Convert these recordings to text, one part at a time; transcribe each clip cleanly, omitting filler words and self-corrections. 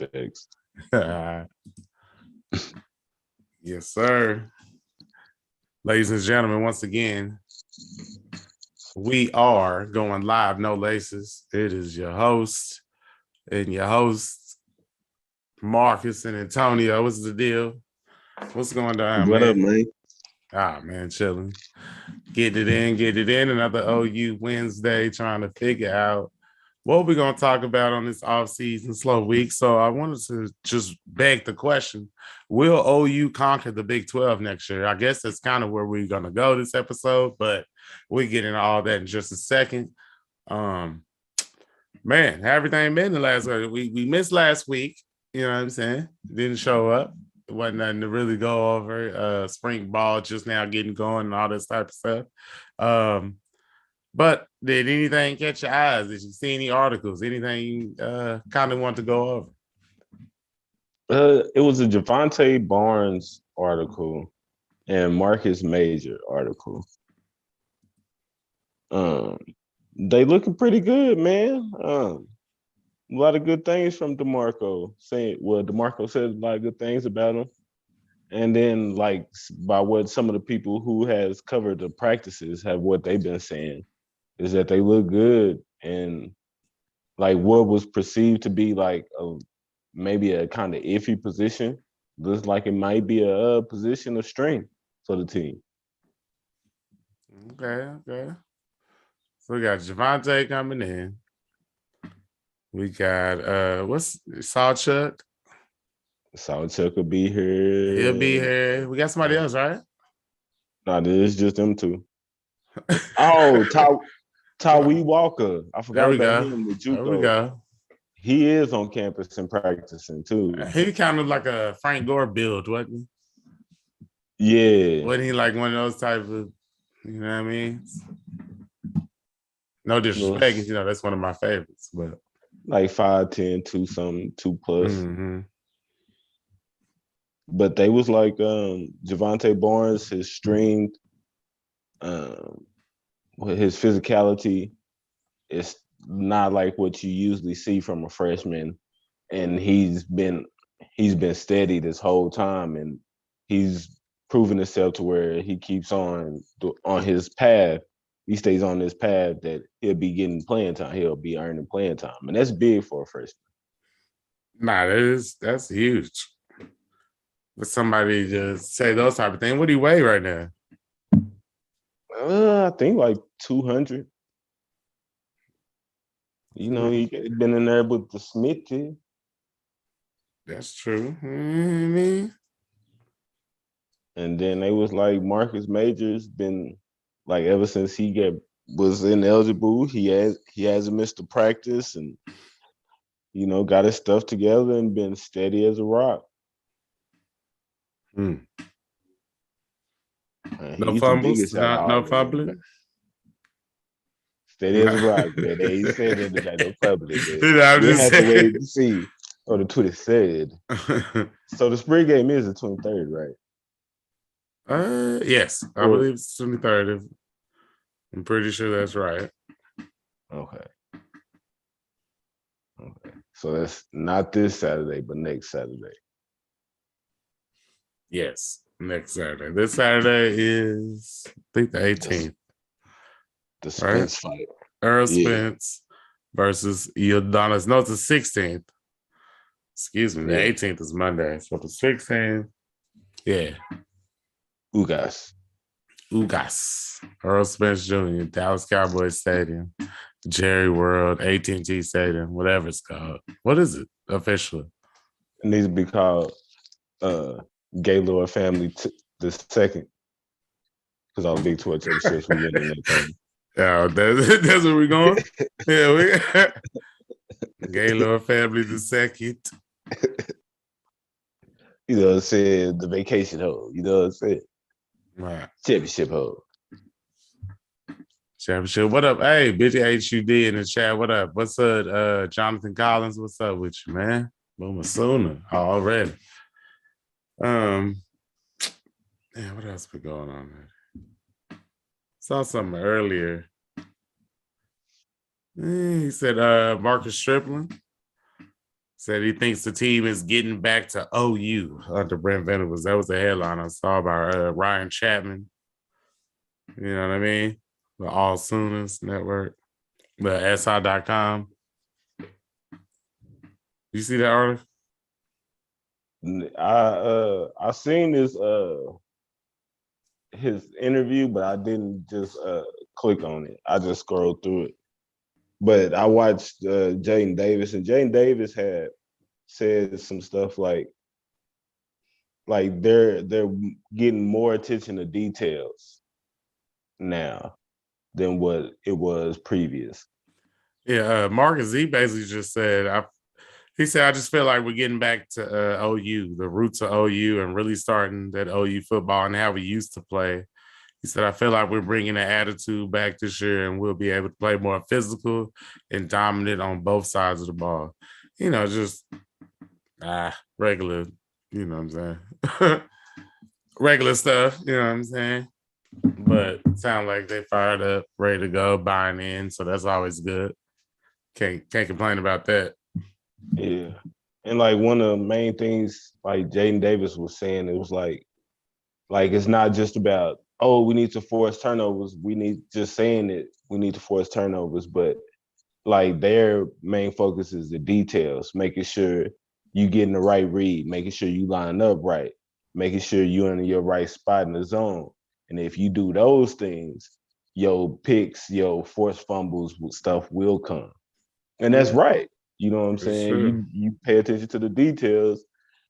effects. Yes, sir. Ladies and gentlemen, once again, we are going live, no laces. It is your host and your host, Marcus and Antonio. What's the deal? What's going on, What man? up, man? Man, chilling. Get it in. Another OU Wednesday, trying to figure out what we're going to talk about on this off-season slow week. So I wanted to just beg the question, will OU conquer the Big 12 next year? I guess that's kind of where we're going to go this episode, but we'll get into all that in just a second. Man, everything been the last week. We missed last week. You know what I'm saying? Didn't show up. It wasn't nothing to really go over. Spring ball just now getting going and all this type of stuff. But did anything catch your eyes? Did you see any articles? Anything you kind of want to go over? It was a Javante Barnes article and Marcus Major article. They looking pretty good, man. A lot of good things from DeMarco. DeMarco says a lot of good things about him. And then, like, by what some of the people who has covered the practices have what they've been saying is that they look good, and like what was perceived to be like maybe a kind of iffy position looks like it might be a position of strength for the team. Okay. So we got Javante coming in. We got what's Sawchuk? Sawchuk will be here. He'll be here. We got somebody else, right? No, this is just them two. Oh, Tawee Walker. I forgot about him. The JUCO. There we go. He is on campus and practicing too. He kind of like a Frank Gore build, wasn't he? Yeah. Wasn't he like one of those type of, you know what I mean? No disrespect, you know, that's one of my favorites, but like 5'10", 2+ Mm-hmm. But they was like Javante Barnes, his strength, his physicality is not like what you usually see from a freshman, and he's been steady this whole time, and he's proven himself to where he keeps on his path. He stays on this path that he'll be getting playing time. He'll be earning playing time, and that's big for a freshman. Nah, that's huge. For somebody to say those type of things. What do you weigh right now? I think like 200. You know, he been in there with the Smithy. That's true. Mm-hmm. And then they was like Marcus Major's been like ever since he was ineligible, he hasn't missed a practice, and you know, got his stuff together and been steady as a rock. No fumbles, no fumbling. Steady as a rock, man. They ain't said anything about no fumbling. You know, we have to wait and see. Oh, the Twitter said. So the spring game is the 23rd, right? Yes, I believe it's 23rd. I'm pretty sure that's right. Okay. So that's not this Saturday, but next Saturday. Yes, next Saturday. This Saturday is, I think, the 18th. The Spence fight. Earl Spence versus Udonis. No, it's the 16th. Excuse me, the 18th is Monday. So the 16th, Ugas. Earl Spence Jr., Dallas Cowboys Stadium, Jerry World, AT&T Stadium, whatever it's called. What is it officially? It needs to be called Gaylord Family the Second, because all Big 12 championships we win in that time. Yeah, that's where we're going. Yeah, Gaylord Family the Second. You know what I'm saying? The vacation hole. You know what I'm saying? Right. Championship hole. Championship. What up? Hey, Bitty HUD in the chat. What up? What's up, Jonathan Collins? What's up with you, man? Boomer sooner already. Man, what else been going on there? Saw something earlier. He said Marcus Stripling Said he thinks the team is getting back to OU under Brent Venables. That was the headline I saw by Ryan Chapman. You know what I mean? The All Sooners Network, the SI.com. You see that article? I seen his interview, but I didn't just click on it. I just scrolled through it. But I watched Jaden Davis, and Jaden Davis had said some stuff like they're getting more attention to details now than what it was previous. Yeah, Marcus Z basically just said, he said, I just feel like we're getting back to OU, the roots of OU, and really starting that OU football and how we used to play. He said, I feel like we're bringing the attitude back this year and we'll be able to play more physical and dominant on both sides of the ball. You know, just regular, you know what I'm saying? Regular stuff, you know what I'm saying? But it sounds like they fired up, ready to go, buying in. So that's always good. Can't complain about that. Yeah. And like one of the main things like Jaden Davis was saying, it was like it's not just about, oh, we need to force turnovers. We need just saying it, we need to force turnovers, but like their main focus is the details, making sure you getting the right read, making sure you line up right, making sure you're in your right spot in the zone. And if you do those things, your picks, your forced fumbles, stuff will come. And that's right. You know what I'm saying? You pay attention to the details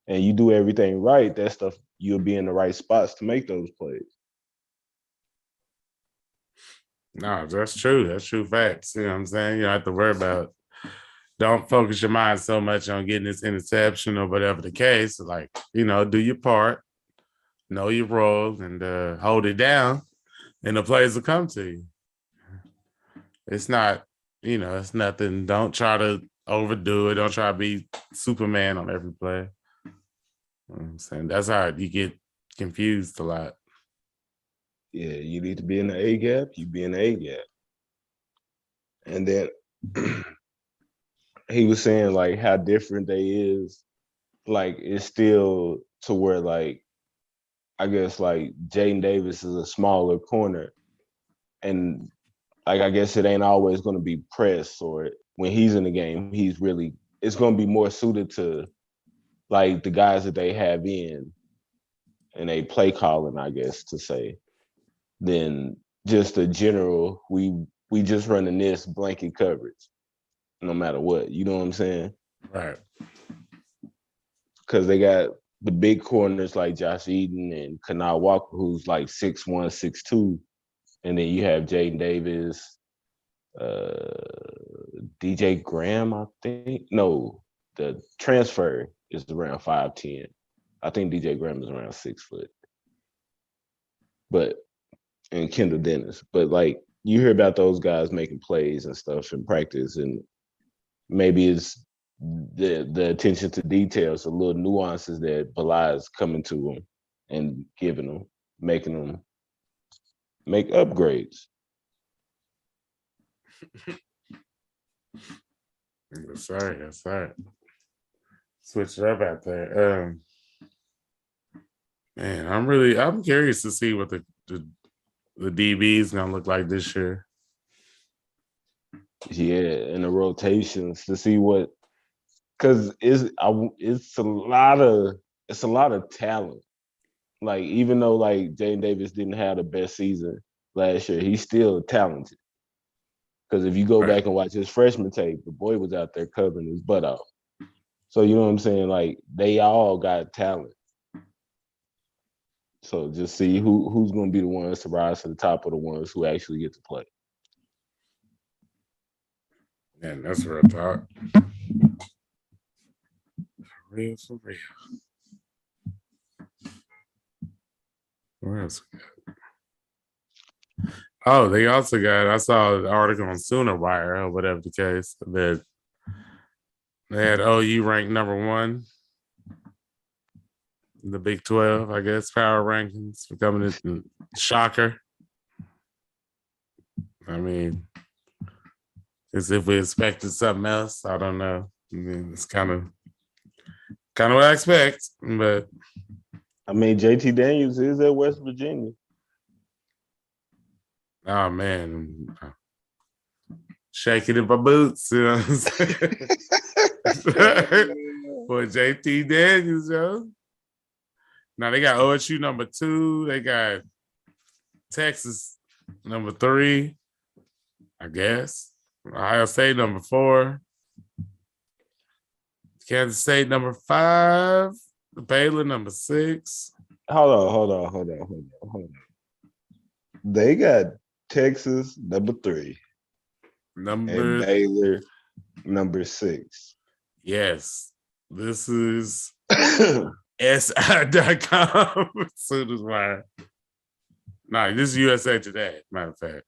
and you do everything right, that stuff, you'll be in the right spots to make those plays. No, that's true. That's true facts. You know what I'm saying? You don't have to worry about, don't focus your mind so much on getting this interception or whatever the case. Like, you know, do your part, know your role, and hold it down, and the plays will come to you. It's not, you know, it's nothing. Don't try to overdo it. Don't try to be Superman on every play. You know what I'm saying? That's how you get confused a lot. Yeah, you need to be in the A gap, you be in the A gap. And then he was saying like how different they is. Like it's still to where like I guess like Jaden Davis is a smaller corner. And like I guess it ain't always gonna be press, or when he's in the game, he's really, it's gonna be more suited to like the guys that they have in and they play calling, I guess to say, than just a general, we just running this blanket coverage no matter what. You know what I'm saying? Right. Because they got the big corners like Josh Eden and Kanal Walker, who's like 6'1", 6'2". And then you have Jaden Davis, DJ Graham, I think. No, the transfer is around 5'10". I think DJ Graham is around 6 foot. But, and Kendall Dennis. But like, you hear about those guys making plays and stuff in practice, and maybe it's the attention to details, the little nuances that belies coming to them and giving them, making them make upgrades. Yes, sir. Yes, sir. Switch it up out there. Man, I'm curious to see what the DB is gonna look like this year. Yeah, and the rotations to see what, because it's a lot of talent. Like even though like Jaden Davis didn't have the best season last year, he's still talented. Because if you go back and watch his freshman tape, the boy was out there covering his butt off. So you know what I'm saying? Like they all got talent. So just see who's going to be the ones to rise to the top of the ones who actually get to play. Man, that's real talk. For real. Where else we got? Oh, they also got, I saw an article on Sooner Wire or whatever the case, that they had OU ranked number 1 in the Big 12, I guess, power rankings, becoming a shocker. I mean, as if we expected something else. I don't know. I mean, it's kind of Kind of what I expect, but I mean, JT Daniels is at West Virginia. oh man, shaking in my boots, you know what I'm saying? For JT Daniels, yo. Now they got OSU number 2. They got Texas number 3, I guess. Ohio State number 4. Kansas State number 5. Baylor number 6. Hold on. They got Texas number 3 and Number Baylor number 6. yes. This is SI.com. Soon as mine. No, this is USA Today, matter of fact.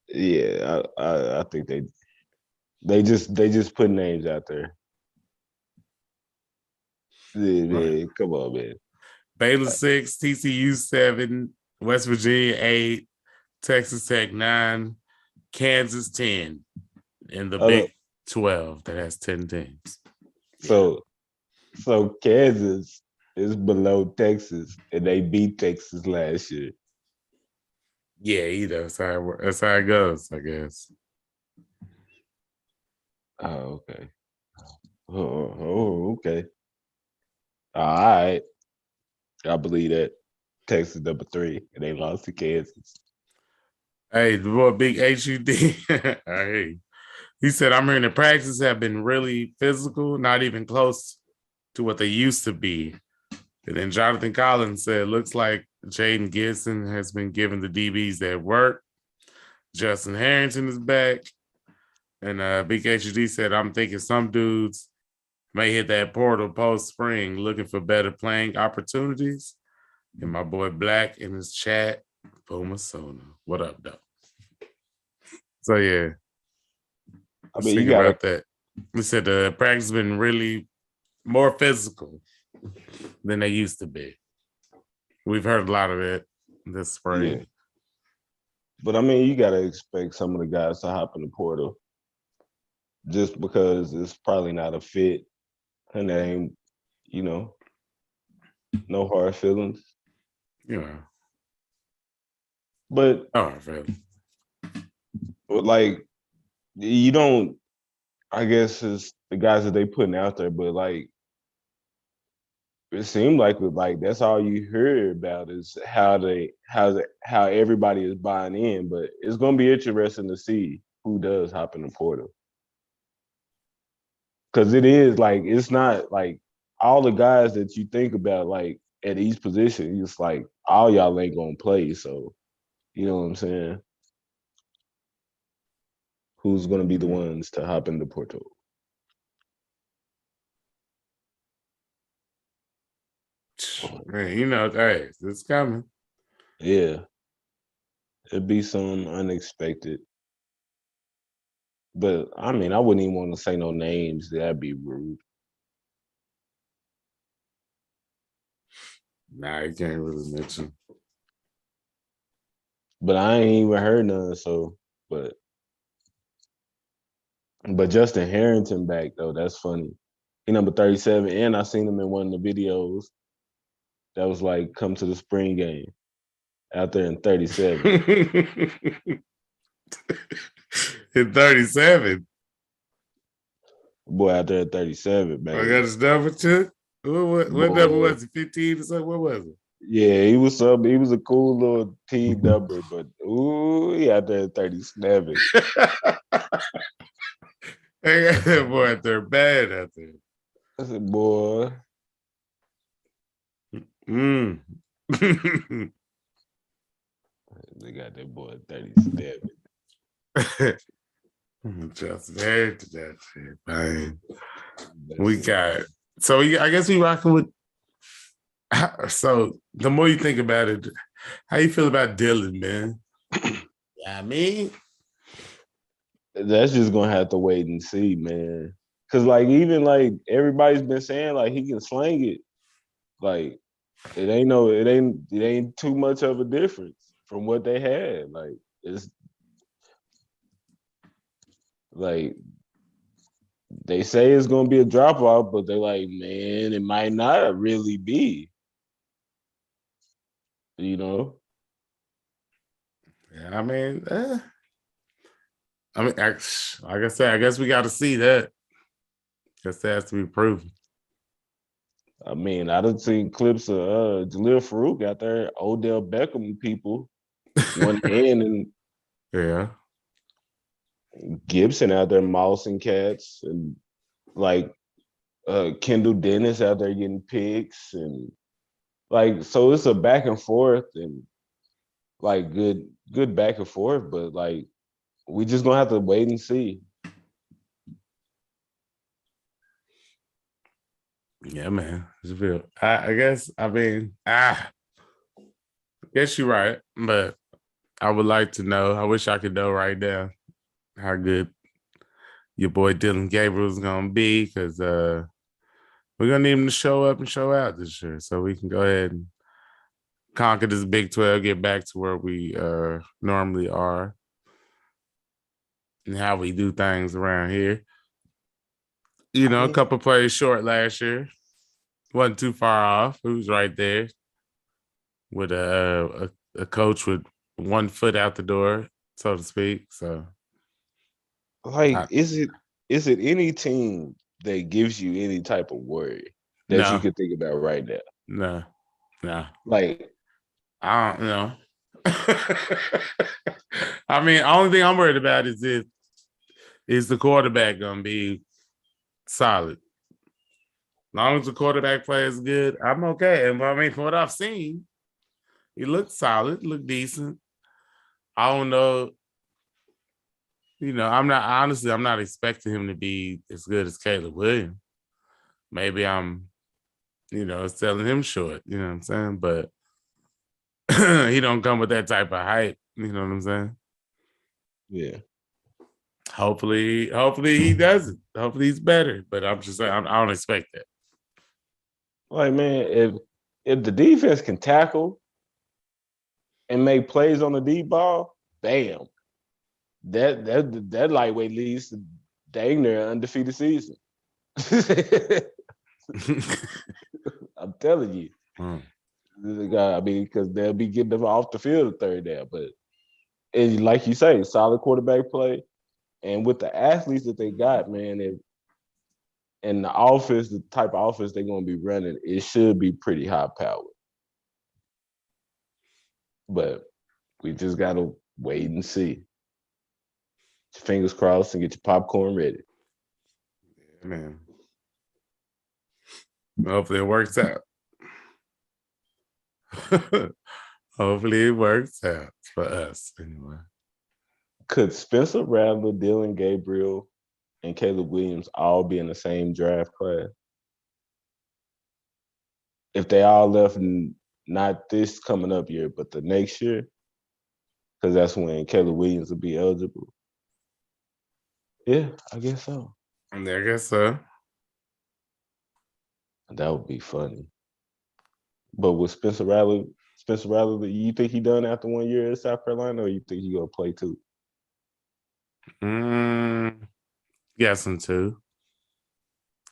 Yeah, I think they just put names out there. Yeah, Right. come on, man. Baylor 6, TCU 7, West Virginia 8, Texas Tech 9, Kansas 10, and the Big 12 that has 10 teams. So Kansas is below Texas, and they beat Texas last year. Yeah, that's how it goes, I guess. Oh, okay. Oh, okay. All right. I believe that. Texas number 3, and they lost to Kansas. Hey, the boy Big HUD. Hey. He said, I'm hearing the practices have been really physical, not even close to what they used to be. And then Jonathan Collins said, looks like Jaden Gibson has been giving the DBs their work. Justin Harrington is back. And Big HUD said, I'm thinking some dudes may hit that portal post-spring looking for better playing opportunities. And my boy Black in his chat, Bomasona. What up, though? So, yeah. I mean, you Think got about that. We said the practice has been really more physical than they used to be. We've heard a lot of it this spring. Yeah. But I mean, you got to expect some of the guys to hop in the portal just because it's probably not a fit. And they ain't, no hard feelings. Yeah. But, like, you don't, I guess it's the guys that they putting out there, but like, it seemed like that's all you hear about is how everybody is buying in. But it's gonna be interesting to see who does hop in the portal. Cause it is like it's not like all the guys that you think about like at each position, it's like all y'all ain't gonna play. So you know what I'm saying? Who's gonna be the ones to hop in the portal? Man, hey, it's coming. Yeah. It'd be some unexpected. But I mean, I wouldn't even want to say no names. That'd be rude. Nah, you can't really mention. But I ain't even heard none. So, but Justin Harrington back though, that's funny. He number 37, and I seen him in one of the videos that was like come to the spring game out there in 37. In 37. Boy out there at 37, man. I got his number too. What number was it? 15 or something? What was it? Yeah, he was a cool little team number, but he out there at 37. They got that boy out there bad out there. I said, boy. They got that boy at 37. Just there to that shit, man. We got so I guess we rocking with. So the more you think about it, how you feel about Dylan, man? Yeah, I mean, that's just gonna have to wait and see, man. Cause like even like everybody's been saying like he can slang it. Like it ain't too much of a difference from what they had. Like it's like They say it's gonna be a drop off, but they're like, man, it might not really be. You know, Yeah, like I said, I guess we got to see that. Guess that has to be proven. I mean, I done seen clips of Jaleel Farouk out there, Odell Beckham people, one hand, and Yeah. Gibson out there mousing cats, and like Kendall Dennis out there getting picks, and like so it's a back and forth, and like good back and forth, but like we just gonna have to wait and see. Yeah, man. It's real. I guess, I guess you're right, but I would like to know. I wish I could know right now how good your boy Dylan Gabriel is gonna be, because we're gonna need him to show up and show out this year, so we can go ahead and conquer this Big 12, get back to where we normally are and how we do things around here. You know, a couple plays short last year. Wasn't too far off. He was right there with a coach with 1 foot out the door, so to speak. So, Like, I, is it any team that gives you any type of worry that you no, could think about right now? no, no. Like, I don't know. Only thing I'm worried about is the quarterback gonna be solid. As long as the quarterback play is good, I'm okay. And from what I've seen, he looked solid, looked decent. I don't know. I'm not expecting him to be as good as Caleb Williams. Maybe I'm, selling him short, you know what I'm saying? But he don't come with that type of hype, you know what I'm saying? yeah. Hopefully he doesn't. Hopefully he's better. But I'm just saying, I don't expect that. Like, man, if the defense can tackle and make plays on the deep ball, bam. That lightweight leads to dang near undefeated season. I'm telling you. I mean, because they'll be getting them off the field third down. But and like you say, solid quarterback play. And with the athletes that they got, man, and the offense, the type of offense they're gonna be running, it should be pretty high powered. But we just gotta wait and see. Fingers crossed and get your popcorn ready. Yeah, man. Hopefully it works out. Hopefully it works out for us anyway. Could Spencer Rattler, Dylan Gabriel, and Caleb Williams all be in the same draft class? If they all left, not this coming up year, but the next year, because that's when Caleb Williams will be eligible. Yeah, I guess so. And I guess so. That would be funny. But with Spencer Rattler, you think he done after 1 year at South Carolina, or you think he gonna play too? Guessing too.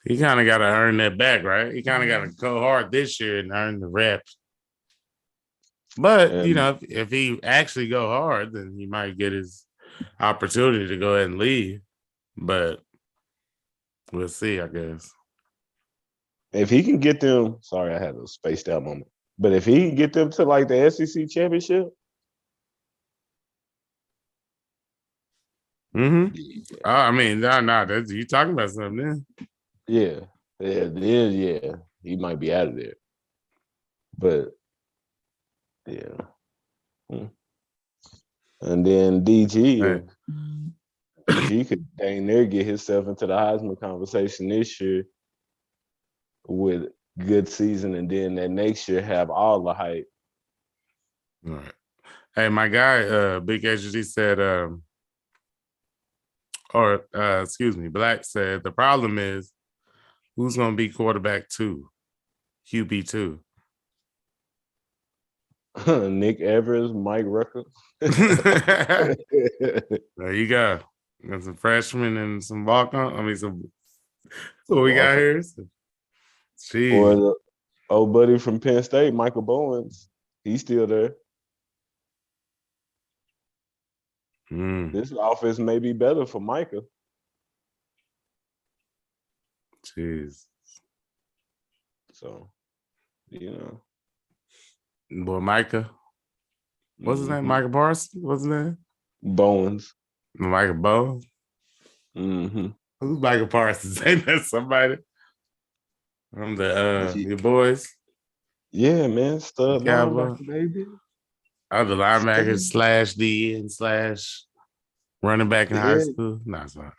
He kind of got to earn that back, right? He kind of got to go hard this year and earn the reps. But if he actually go hard, then he might get his opportunity to go ahead and leave. But we'll see, I guess. If he can get them, sorry, I had a spaced out moment. But if he can get them to like the SEC championship, Mm-hmm. Yeah. You talking about something then? yeah, he might be out of there. But yeah. And then DG, DG could dang near get himself into the Heisman conversation this year with good season, and then that next year have all the hype. All right. Hey, my guy, Big HG said, Black said, the problem is who's going to be quarterback 2, QB 2? Nick Evers, Mike Rucker. There you go. Got some freshmen and some walk-on. Some What we got here? Or Jeez. the old buddy from Penn State, Michael Bowens. He's still there. This offense may be better for Micah. Jeez. So, Boy, Micah. What's his name? Micah Parsons? What's his name? Bowens. Micah Bow. Mm-hmm. Who's Micah Parsons? Ain't that somebody from the your boys? Yeah, man. Stud Cowboy. linebacker, baby. Other linebacker slash DN slash running back in high school. No, it's not.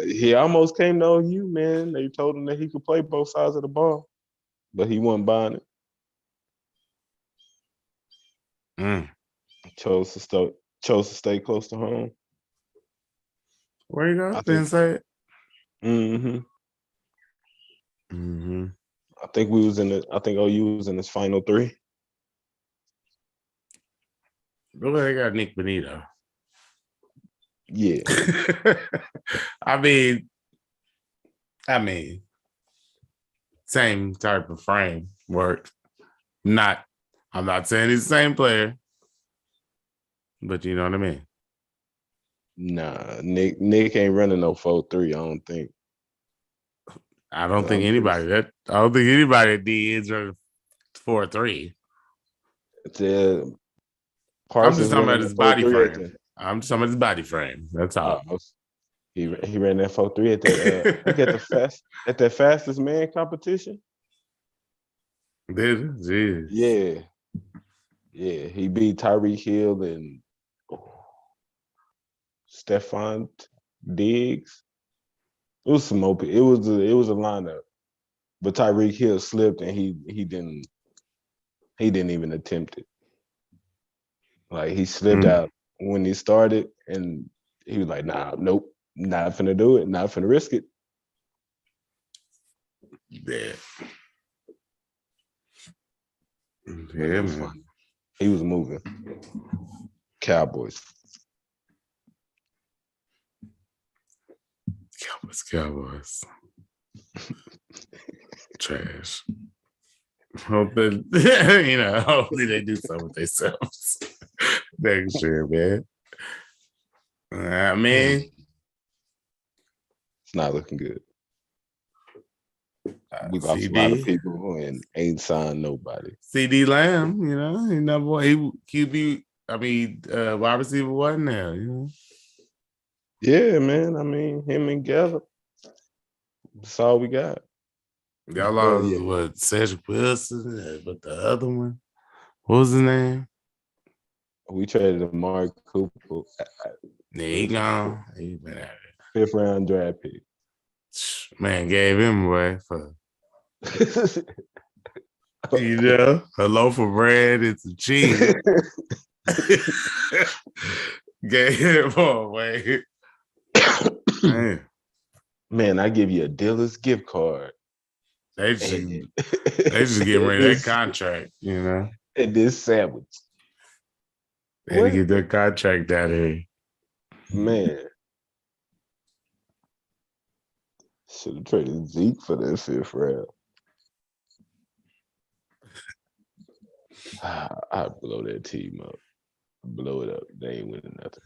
He almost came to OU, man. They told him that he could play both sides of the ball, but he wasn't buying it. Chose to stay close to home. Where you go? Didn't say it. I think OU was in his final 3. Really, they got Nick Benito. Yeah. I mean, same type of frame work. I'm not saying he's the same player, but you know what I mean. Nah, Nick ain't running no 4-3. I don't think. I don't think anybody at D is running 4-3. I'm just talking about his body frame. That's all. He ran that 4-3 at that fastest man competition. Did he? Yeah. Yeah. He beat Tyreek Hill and Stephon Diggs. It was some open. It was a lineup. But Tyreek Hill slipped and he didn't even attempt it. Like he slipped out when he started and he was like, nope, not finna do it, not finna risk it. Yeah. Yeah, man. He was moving. Cowboys. Trash. Hopefully they do something with themselves next year, man. I mean, it's not looking good. We lost a lot of people and ain't signed nobody. CD Lamb, he number one. He QB. Wide receiver wasn't there. Yeah, man. I mean, him and Gallup. That's all we got. Y'all lost Cedric Wilson, but the other one, what was his name? We traded Amari Cooper. Yeah, he gone. He been at it. 5th round draft pick. Man, gave him away for a loaf of bread and some cheese. Gave him away. Man, I give you a dealer's gift card. They just getting rid of that contract, And this sandwich. They had to get that contract out of here. Man. Should have traded Zeke for that 5th round. I blow that team up. Blow it up. They ain't winning nothing.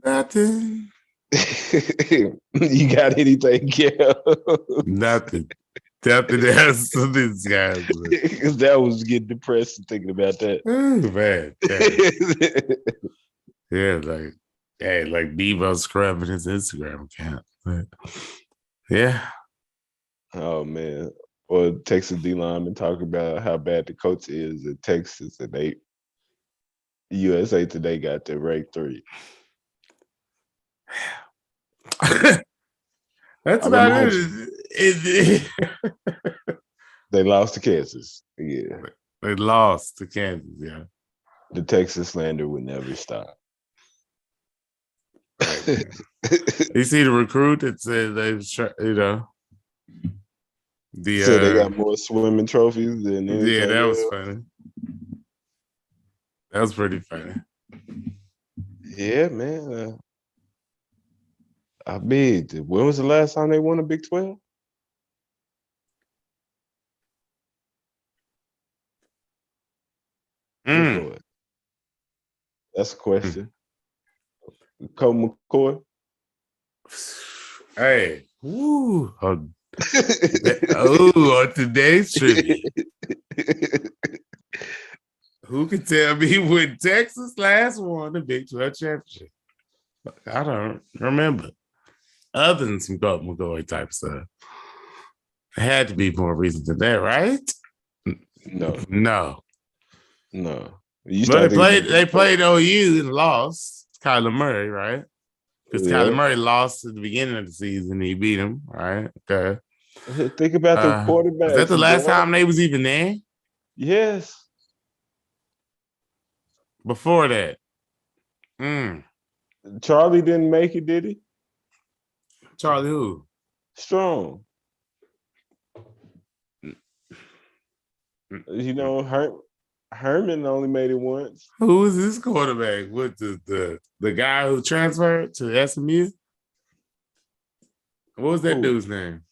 Nothing. You got anything, Kel? Nothing. Nothing else to this guy. Because that was getting depressed thinking about that. Man. Yeah, like Devo scrubbing his Instagram account. But, yeah. Oh, man. Or Texas D lineman talk about how bad the coach is in Texas, and USA Today got their rank 3. That's about it. They lost to Kansas. Yeah. They lost to Kansas, yeah. The Texas slander would never stop. Right. You see the recruit that said so they got more swimming trophies than anything. Yeah, that was funny. That was pretty funny. Yeah, man. I mean, when was the last time they won a Big 12? Mm. McCoy. That's a question. Colt McCoy. Hey, woo. Oh, on today's trivia. Who can tell me when Texas last won the Big 12 championship? I don't remember. Other than some Colt McCoy type stuff. There had to be more reason than that, right? No, No. no. You But start thinking they about played OU and lost. Kyler Murray, right? Because Kyler yeah. Murray lost at the beginning of the season. He beat him, right? Okay. Think about the Was that quarterbacks, the last boy. time they was even there? Yes. Before that. Mm. Charlie didn't make it, did he? Charlie who? Strong. You Mm. know, Herman only made it once. Who was this quarterback? With the guy who transferred to SMU? What was that Who? dude's name?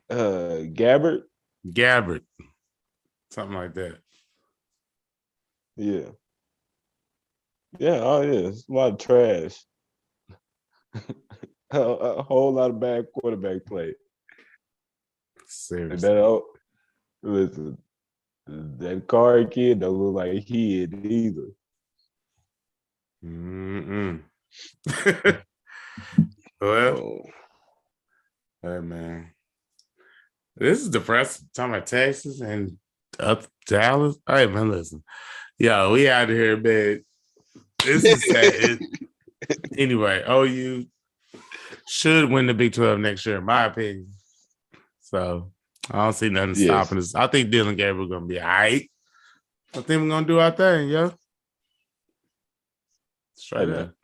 Gabbard. Gabbard. Something like that. Yeah. Yeah. Oh yeah. It's a lot of trash. a whole lot of bad quarterback play. And Seriously. that listen, that card kid don't look like he had either. Mm-mm. Well, Oh, hey man, this is depressing. Talking about Texas and up Dallas. Hey man, listen, yo, we out of here, man. This is sad. Anyway, OU should win the Big 12 next year, in my opinion. So I don't see nothing yes. stopping us. I think Dylan Gabriel gonna be all right. I think we're gonna do our thing, yo. Straight Hey, up. man.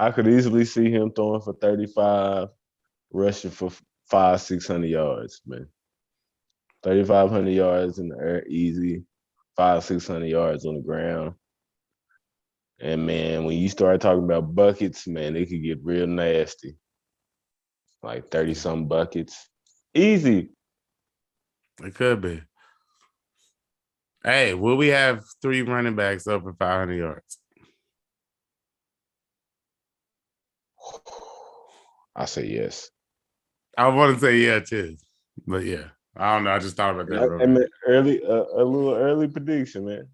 I could easily see him throwing for 35, rushing for 500-600 yards, man. 3,500 yards in the air, easy. 500-600 yards on the ground. And man, when you start talking about buckets, man, it could get real nasty. Like 30-some buckets. Easy. It could be. Hey, will we have 3 running backs over 500 yards? I say yes. I want to say yeah too, but yeah, I don't know. I just thought about that real I mean, quick. a little early prediction, man.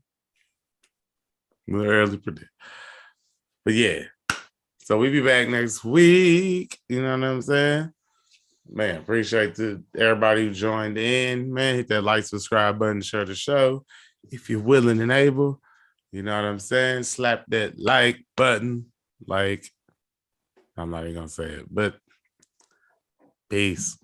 A little early predict, but yeah. So we be back next week. You know what I'm saying? Man, appreciate everybody who joined in. Man, hit that like, subscribe button, share the show if you're willing and able. You know what I'm saying? Slap that like button. Like, I'm not even gonna say it, but peace.